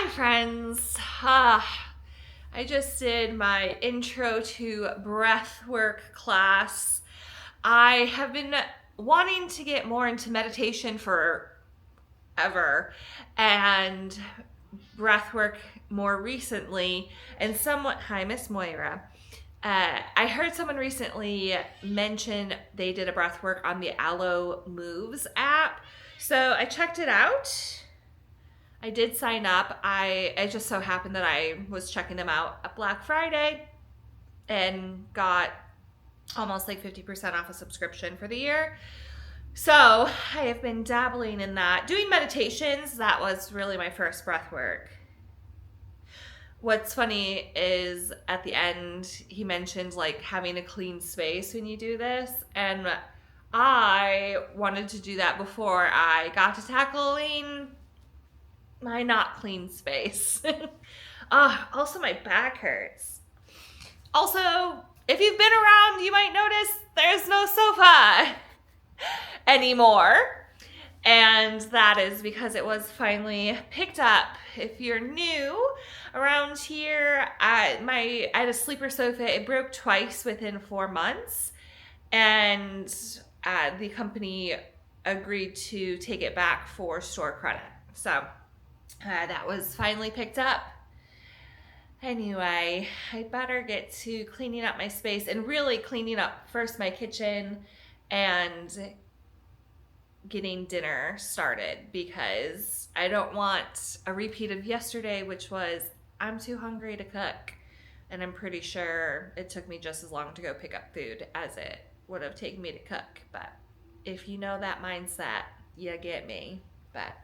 Hi friends. I just did my intro to breath work class. I have been wanting to get more into meditation forever and breath work more recently, and hi Miss Moira. I heard someone recently mention they did a breath work on the Aloe Moves app. So I checked it out. I did sign up. It just so happened that I was checking them out at Black Friday and got almost like 50% off a subscription for the year. So I have been dabbling in that. Doing meditations, that was really my first breath work. What's funny is at the end, he mentioned like having a clean space when you do this. And I wanted to do that before I got to tackling my not clean space. Also my back hurts. Also, if you've been around, you might notice there's no sofa anymore. And that is because it was finally picked up. If you're new around here, I had a sleeper sofa. It broke twice within 4 months. And the company agreed to take it back for store credit. So that was finally picked up. Anyway, I better get to cleaning up my space and really cleaning up first my kitchen and getting dinner started, because I don't want a repeat of yesterday, which was I'm too hungry to cook. And I'm pretty sure it took me just as long to go pick up food as it would have taken me to cook. But if you know that mindset, you get me. But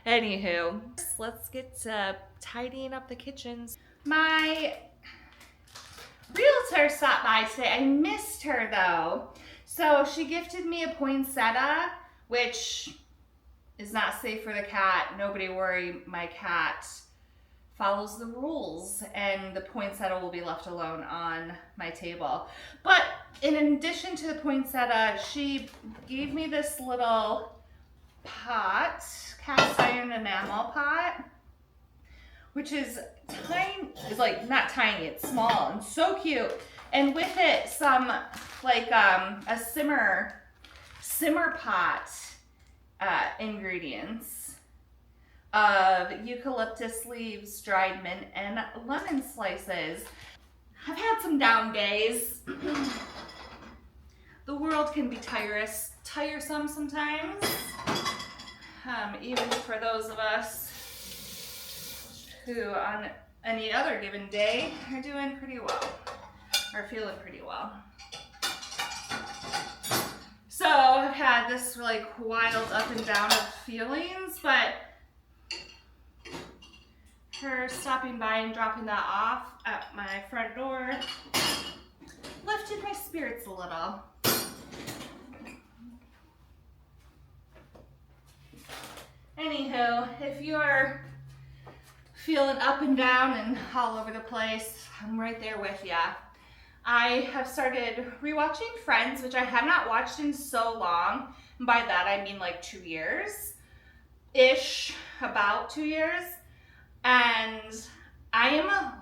anywho, let's get to tidying up the kitchens. My realtor stopped by today. I missed her though. So she gifted me a poinsettia, which is not safe for the cat. Nobody worry, my cat follows the rules and the poinsettia will be left alone on my table. But in addition to the poinsettia, she gave me this little pot, cast iron enamel pot, which is tiny. It's like not tiny, it's small and so cute. And with it, some like a simmer pot ingredients of eucalyptus leaves, dried mint, and lemon slices. I've had some down days. The world can be tiresome sometimes. Even for those of us who on any other given day are doing pretty well, or feeling pretty well. So I've had this like wild up and down of feelings, but her stopping by and dropping that off at my front door lifted my spirits a little. Anywho, if you're feeling up and down and all over the place, I'm right there with ya. I have started rewatching Friends, which I have not watched in so long. And by that I mean like 2 years-ish, about 2 years. And I am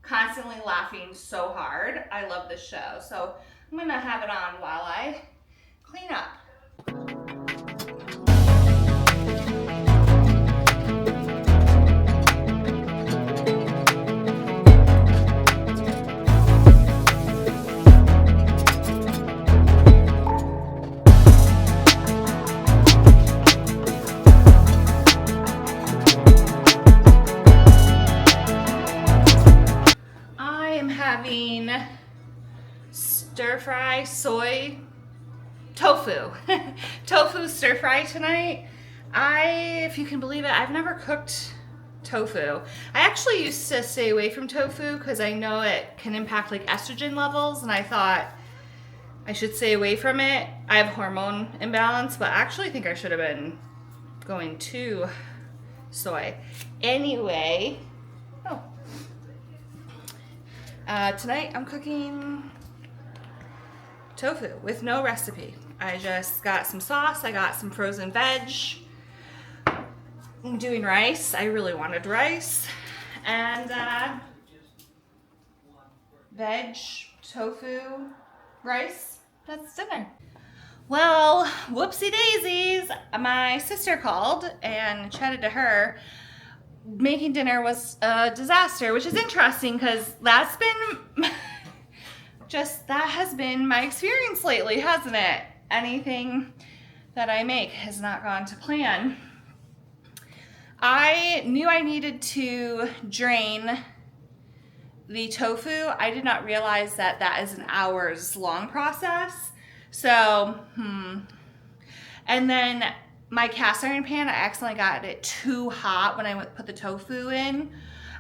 constantly laughing so hard. I love this show. So I'm gonna have it on while I clean up. Having stir-fry tofu stir fry tonight. If you can believe it, I've never cooked tofu. I actually used to stay away from tofu because I know it can impact like estrogen levels, and I thought I should stay away from it. I have hormone imbalance, but I actually think I should have been going to soy. Anyway, tonight I'm cooking tofu with no recipe. I just got some sauce, I got some frozen veg, I'm doing rice. I really wanted rice. And veg, tofu, rice. That's dinner. Well, whoopsie daisies. My sister called and chatted to her. Making dinner was a disaster, which is interesting because that's been that has been my experience lately, hasn't it? Anything that I make has not gone to plan. I knew I needed to drain the tofu. I did not realize that that is an hours long process. So, and then my cast iron pan, I accidentally got it too hot when I put the tofu in.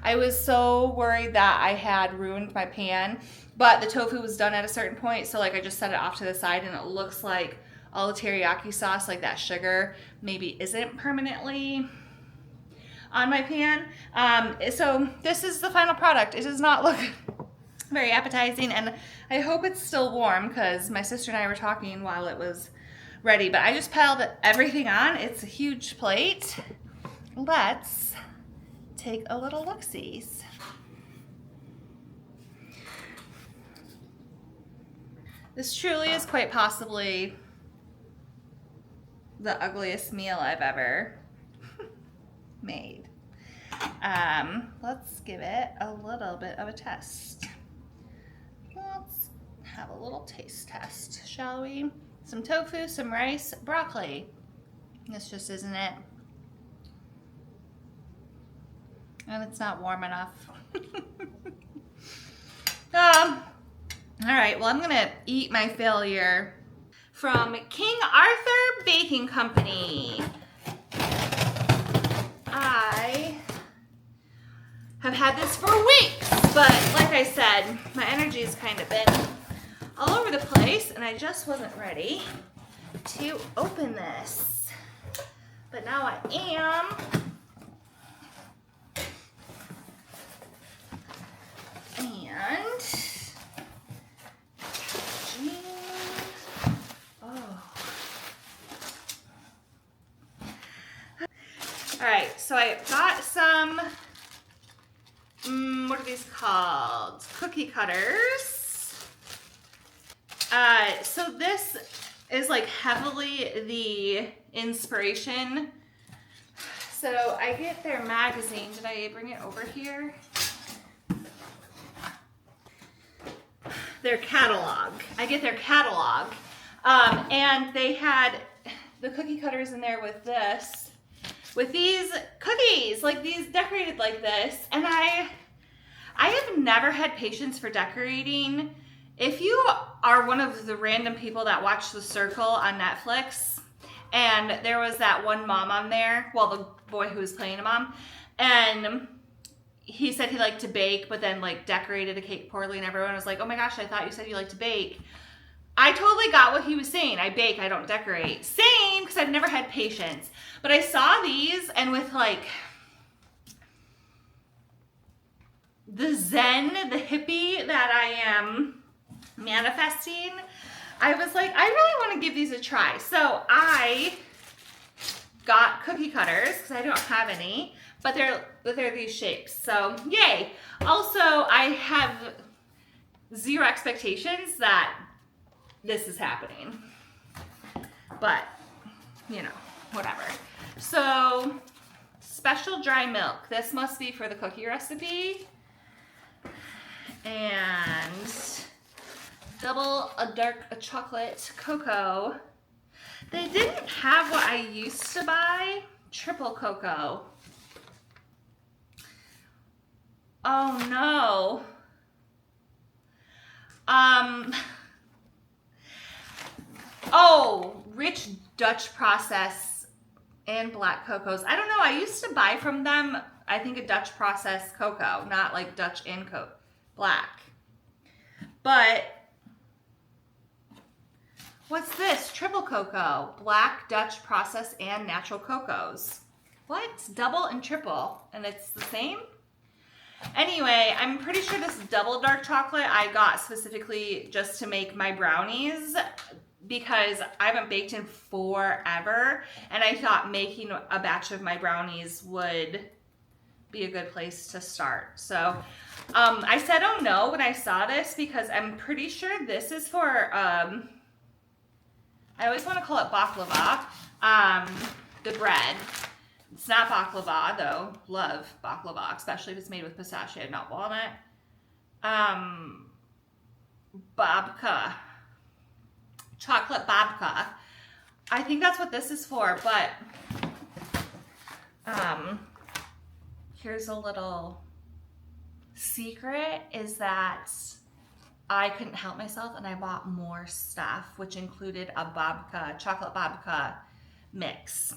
I was so worried that I had ruined my pan, but the tofu was done at a certain point, so like I just set it off to the side, and it looks like all the teriyaki sauce, like that sugar, maybe isn't permanently on my pan. So this is the final product. It does not look very appetizing, and I hope it's still warm because my sister and I were talking while it was ready, but I just piled everything on. It's a huge plate. Let's take a little look-sees. This truly is quite possibly the ugliest meal I've ever made. Let's give it a little bit of a test. Let's have a little taste test, shall we? Some tofu, some rice, broccoli. This just isn't it. And it's not warm enough. All right, well, I'm gonna eat my failure. From King Arthur Baking Company. I have had this for weeks, but like I said, my energy has kind of been all over the place, and I just wasn't ready to open this. But now I am. And all right, so I got some, what are these called? Cookie cutters. So this is like heavily the inspiration. So I get their magazine. Did I bring it over here? Their catalog. I get their catalog. And they had the cookie cutters in there with this. With these cookies, like these decorated like this. And I have never had patience for decorating. If you are one of the random people that watch The Circle on Netflix, and there was that one mom on there, well, the boy who was playing a mom, and he said he liked to bake, but then like decorated the cake poorly, and everyone was like, oh my gosh, I thought you said you liked to bake. I totally got what he was saying. I bake, I don't decorate. Same, because I've never had patience. But I saw these, and with like the zen, the hippie that I am manifesting, I was like, I really want to give these a try. So I got cookie cutters, because I don't have any, but they're these shapes. So yay. Also, I have zero expectations that this is happening, but you know, whatever. So special dry milk. This must be for the cookie recipe. And double a dark chocolate cocoa. They didn't have what I used to buy, triple cocoa. Oh no. Oh, rich Dutch process and black cocos. I don't know. I used to buy from them, I think, a Dutch process cocoa, not like Dutch and black. But what's this? Triple cocoa, black, Dutch process, and natural cocos. What? Double and triple, and it's the same? Anyway, I'm pretty sure this double dark chocolate I got specifically just to make my brownies. because I haven't baked in forever, and I thought making a batch of my brownies would be a good place to start. So I said, oh no, when I saw this, because I'm pretty sure this is for, I always want to call it baklava, the bread. It's not baklava though. Love baklava, especially if it's made with pistachio, not walnut. Babka. Chocolate babka. I think that's what this is for, but here's a little secret, is that I couldn't help myself and I bought more stuff, which included a babka, chocolate babka mix.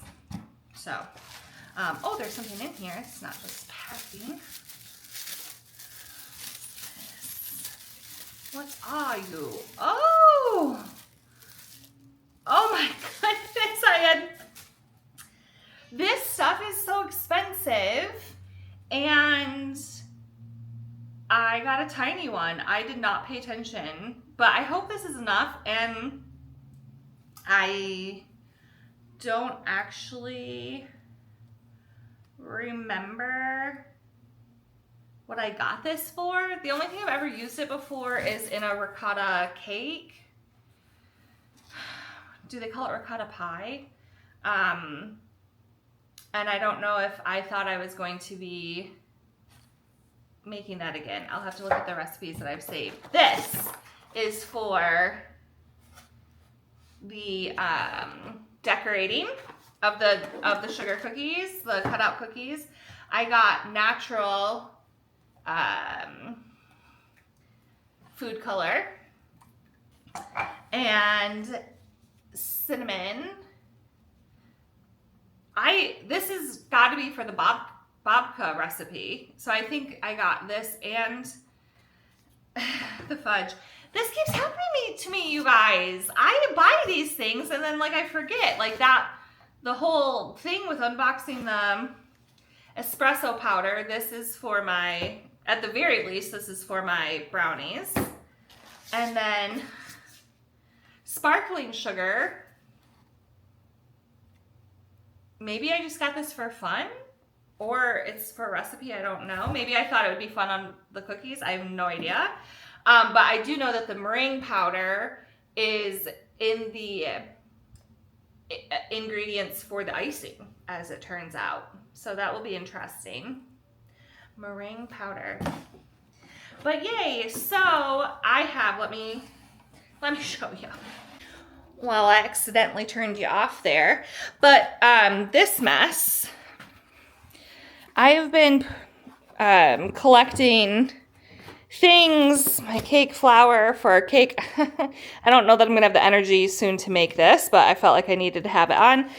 So, oh, there's something in here. It's not just packing. What are you? Oh! Oh my goodness, this stuff is so expensive, and I got a tiny one. I did not pay attention, but I hope this is enough, and I don't actually remember what I got this for. The only thing I've ever used it before is in a ricotta cake. Do they call it ricotta pie? And I don't know if I thought I was going to be making that again. I'll have to look at the recipes that I've saved. This is for the decorating of the sugar cookies, the cutout cookies. I got natural food color and cinnamon. This has got to be for the babka recipe. So I think I got this and the fudge. This keeps happening to me, you guys. I buy these things and then like I forget. Like that, the whole thing with unboxing the espresso powder. This is for my, at the very least, this is for my brownies. And then sparkling sugar. Maybe I just got this for fun, or it's for a recipe, I don't know. Maybe I thought it would be fun on the cookies, I have no idea. But I do know that the meringue powder is in the ingredients for the icing, as it turns out. So that will be interesting. Meringue powder. But yay, so I have, let me show you. Well, I accidentally turned you off there. But this mess, I have been collecting things, my cake flour for cake. I don't know that I'm going to have the energy soon to make this, but I felt like I needed to have it on.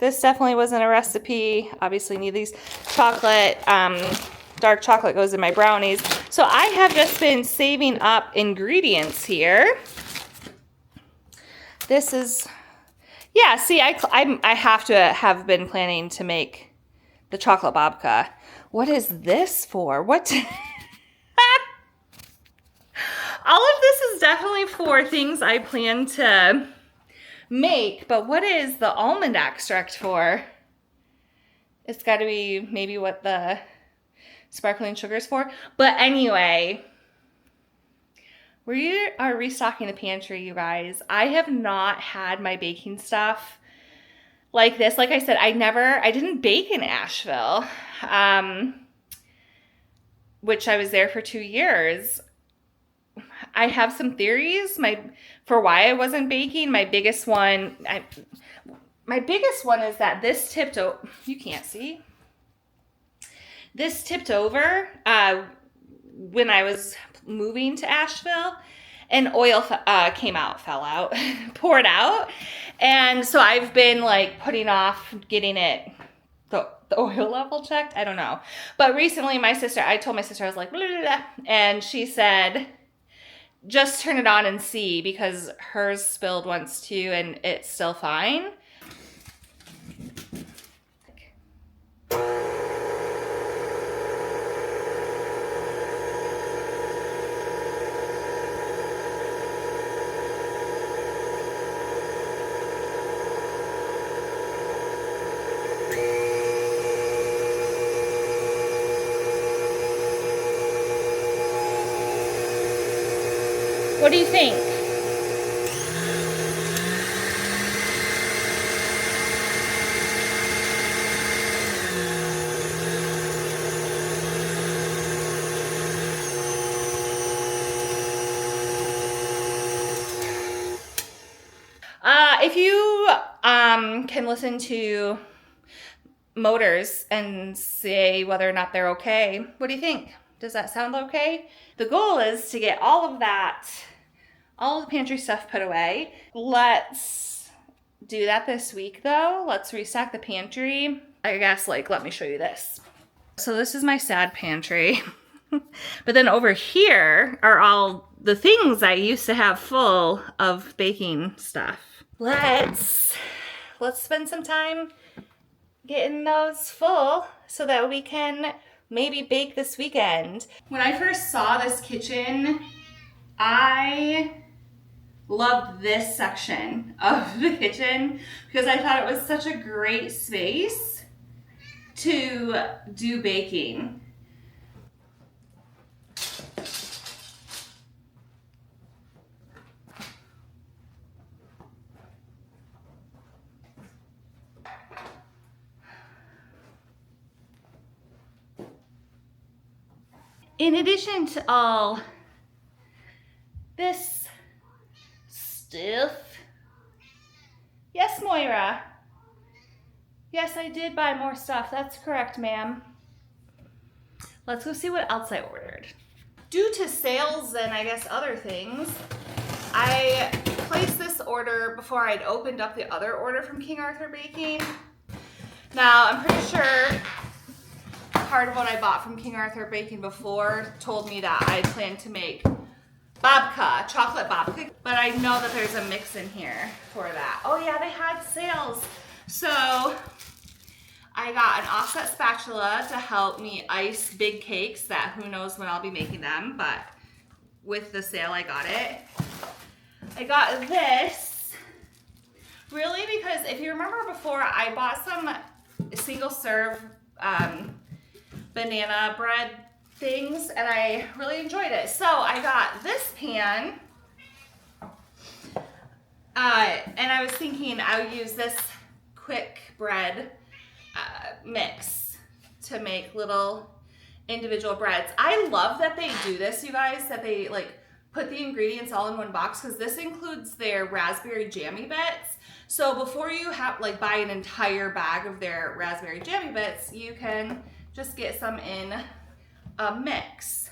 This definitely wasn't a recipe. Obviously need these. Chocolate, dark chocolate goes in my brownies. So I have just been saving up ingredients here. This is, yeah, see, I have to have been planning to make the chocolate babka. What is this for? What? All of this is definitely for things I plan to make, but what is the almond extract for? It's got to be maybe what the sparkling sugar is for. But anyway, we are restocking the pantry, you guys. I have not had my baking stuff like this. Like I said, I didn't bake in Asheville, which I was there for 2 years. I have some theories for why I wasn't baking. My biggest one is that this tipped over. You can't see. This tipped over when I was moving to Asheville, and oil fell out, poured out. And so I've been like putting off getting it, the oil level checked. I don't know. But recently I told my sister, I was like, blah, blah, blah, and she said, just turn it on and see, because hers spilled once too and it's still fine. What do you think? If you can listen to motors and say whether or not they're okay, what do you think? Does that sound okay? The goal is to get all of the pantry stuff put away. Let's do that this week though. Let's restock the pantry. I guess, let me show you this. So this is my sad pantry. But then over here are all the things I used to have full of baking stuff. Let's spend some time getting those full so that we can maybe bake this weekend. When I first saw this kitchen, I loved this section of the kitchen because I thought it was such a great space to do baking. In addition to all this stuff, yes, Moira. Yes, I did buy more stuff. That's correct, ma'am. Let's go see what else I ordered. Due to sales and I guess other things, I placed this order before I'd opened up the other order from King Arthur Baking. Now, I'm pretty sure part of what I bought from King Arthur Baking before told me that I planned to make babka, chocolate babka, but I know that there's a mix in here for that. Oh yeah, they had sales. So I got an offset spatula to help me ice big cakes that who knows when I'll be making them, but with the sale I got it. I got this really because if you remember before, I bought some single serve banana bread things and I really enjoyed it. So I got this pan and I was thinking I would use this quick bread mix to make little individual breads. I love that they do this, you guys, that they put the ingredients all in one box because this includes their raspberry jammy bits. So before you have buy an entire bag of their raspberry jammy bits, you can just get some in a mix.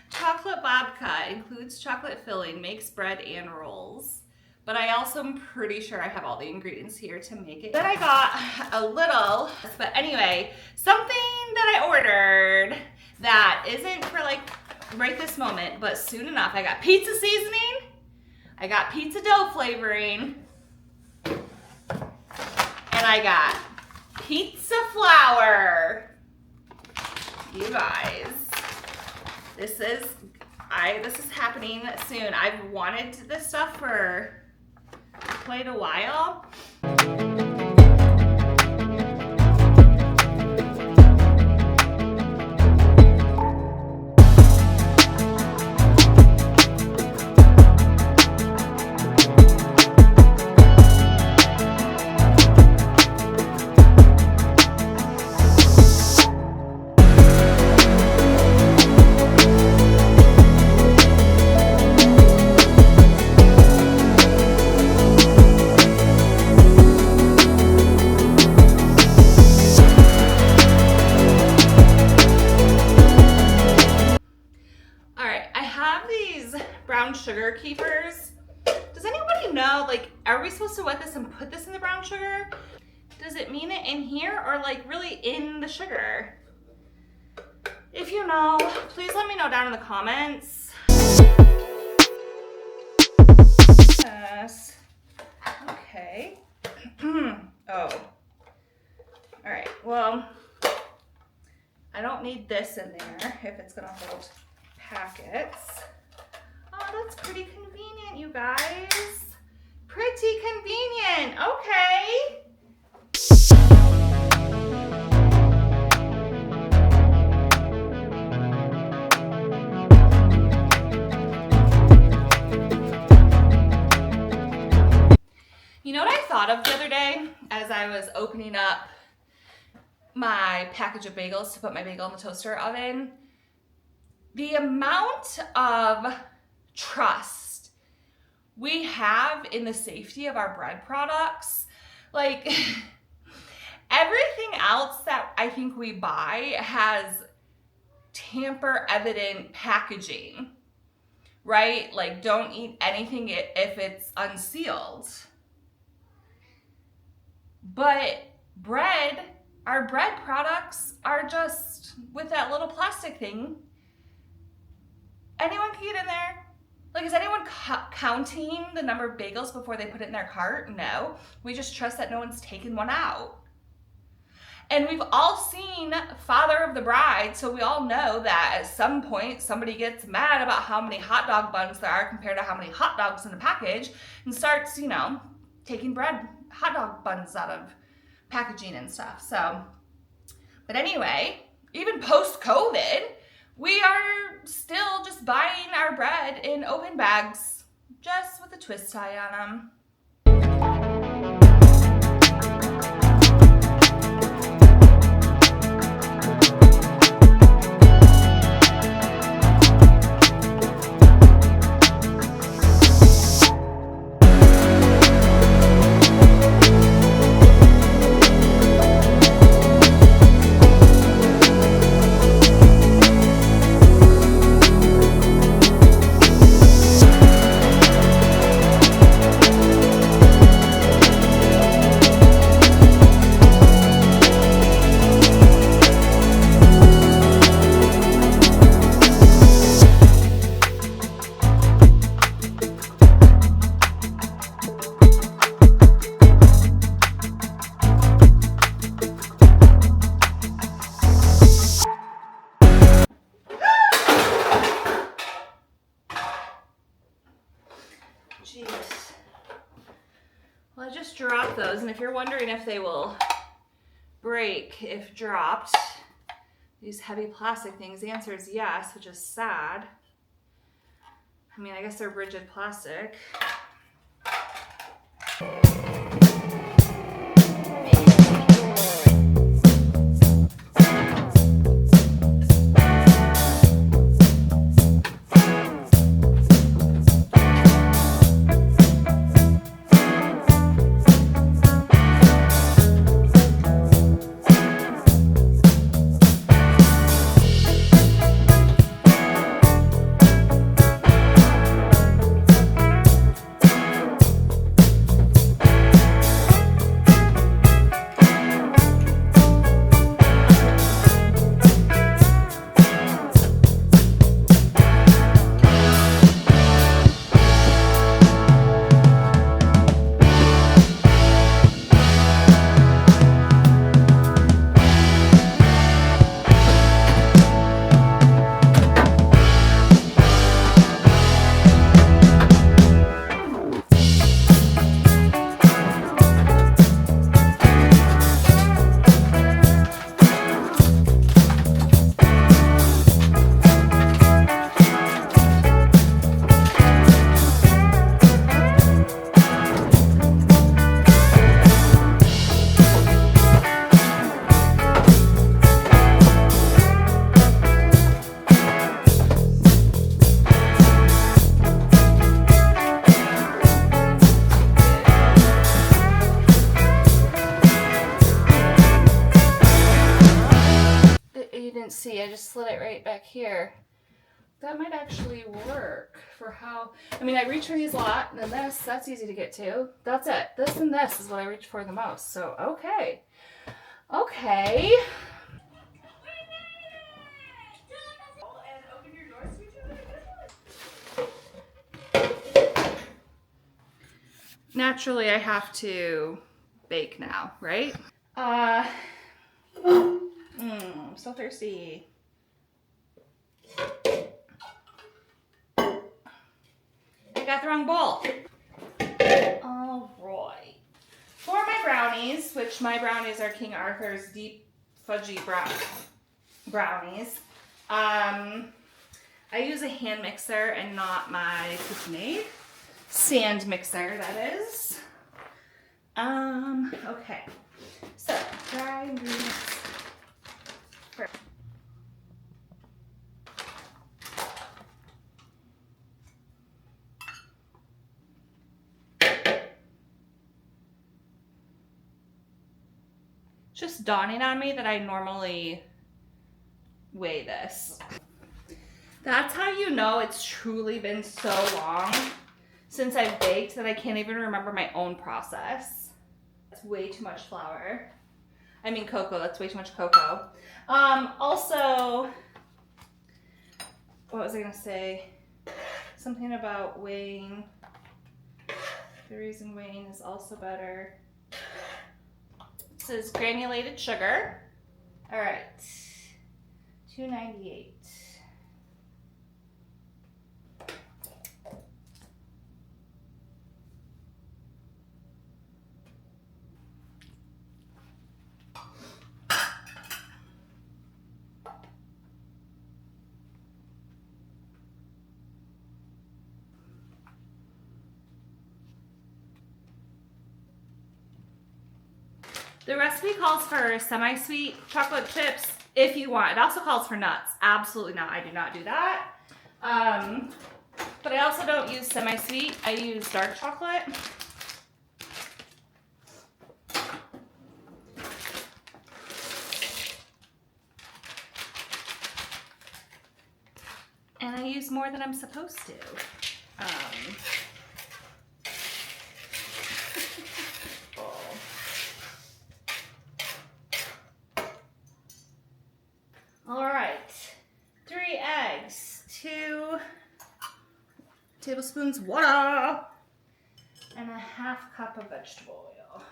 Chocolate babka includes chocolate filling, makes bread and rolls. But I also am pretty sure I have all the ingredients here to make it. Then I got a little, but anyway, something that I ordered that isn't for right this moment, but soon enough. I got pizza seasoning, I got pizza dough flavoring, and I got pizza flour. You guys, this is happening soon. I've wanted this stuff for quite a while. Brown sugar keepers. Does anybody know, are we supposed to wet this and put this in the brown sugar? Does it mean it in here or really in the sugar? If you know, please let me know down in the comments. Yes. Okay. Oh. All right. Well, I don't need this in there if it's gonna hold packets. Oh, that's pretty convenient, you guys. Pretty convenient. Okay. You know what I thought of the other day as I was opening up my package of bagels to put my bagel in the toaster oven? The amount of trust we have in the safety of our bread products. Like, everything else that I think we buy has tamper evident packaging, right? Like, don't eat anything if it's unsealed. But our bread products are just with that little plastic thing. Anyone can get in there. Like, is anyone counting the number of bagels before they put it in their cart? No. We just trust that no one's taken one out. And we've all seen Father of the Bride, so we all know that at some point somebody gets mad about how many hot dog buns there are compared to how many hot dogs in a package and starts, taking hot dog buns out of packaging and stuff. So, but anyway, even post-COVID, we are still just buying our bread in open bags, just with a twist tie on them. Jeez. Well, I just dropped those, and if you're wondering if they will break if dropped, these heavy plastic things, the answer is yes, which is sad. I mean, I guess they're rigid plastic. See, I just slid it right back here. That might actually work for how, I mean, I reach for these a lot, and then that's easy to get to. That's it. This and this is what I reach for the most. So, okay. Okay. Naturally, I have to bake now, right? I'm so thirsty. I got the wrong bowl. All right. For my brownies, which my brownies are King Arthur's deep fudgy brownies, I use a hand mixer and not my KitchenAid stand mixer, that is. Okay. So, dry ingredients first. Just dawning on me that I normally weigh this. That's how you know it's truly been so long since I've baked that I can't even remember my own process. That's way too much flour. I mean cocoa, that's way too much cocoa. Also, what was I gonna say? Something about weighing. The reason weighing is also better. This is granulated sugar. All right, 298. The recipe calls for semi-sweet chocolate chips if you want. It also calls for nuts. Absolutely not. I do not do that. But I also don't use semi-sweet. I use dark chocolate. And I use more than I'm supposed to. All right, 3 eggs, 2 tablespoons water, and a half cup of vegetable oil.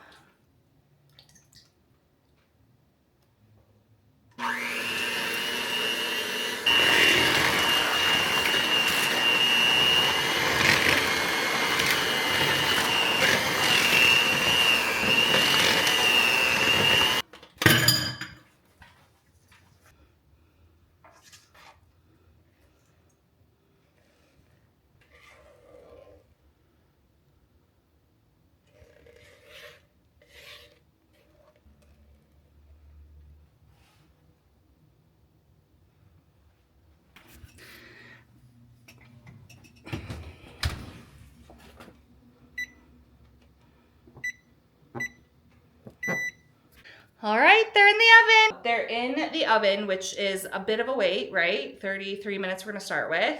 All right, they're in the oven. They're in the oven, which is a bit of a wait, right? 33 minutes we're gonna start with.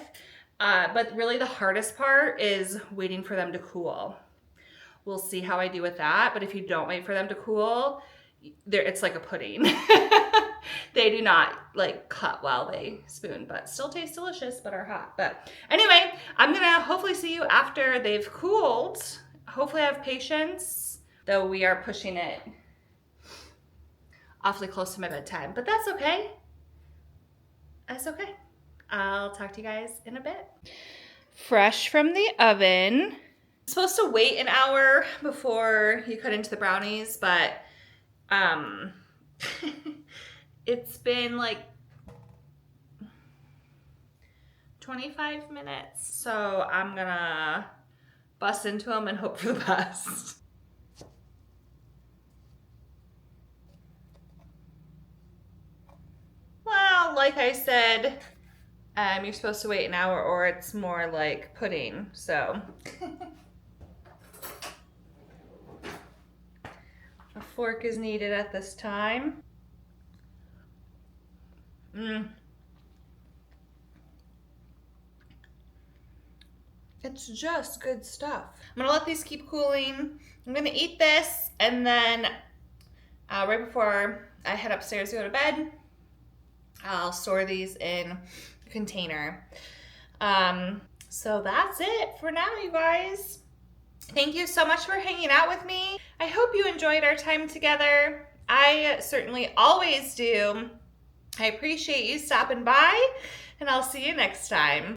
But really the hardest part is waiting for them to cool. We'll see how I do with that, but if you don't wait for them to cool, it's like a pudding. They do not like cut while they spoon, but still taste delicious, but are hot. But anyway, I'm gonna hopefully see you after they've cooled. Hopefully I have patience, though we are pushing it awfully close to my bedtime, but that's okay. That's okay. I'll talk to you guys in a bit. Fresh from the oven. It's supposed to wait an hour before you cut into the brownies, but it's been like 25 minutes, so I'm gonna bust into them and hope for the best. Well, like I said, you're supposed to wait an hour or it's more like pudding, so. A fork is needed at this time. It's just good stuff. I'm gonna let these keep cooling. I'm gonna eat this, and then right before I head upstairs to go to bed, I'll store these in a container. So that's it for now, you guys. Thank you so much for hanging out with me. I hope you enjoyed our time together. I certainly always do. I appreciate you stopping by, and I'll see you next time.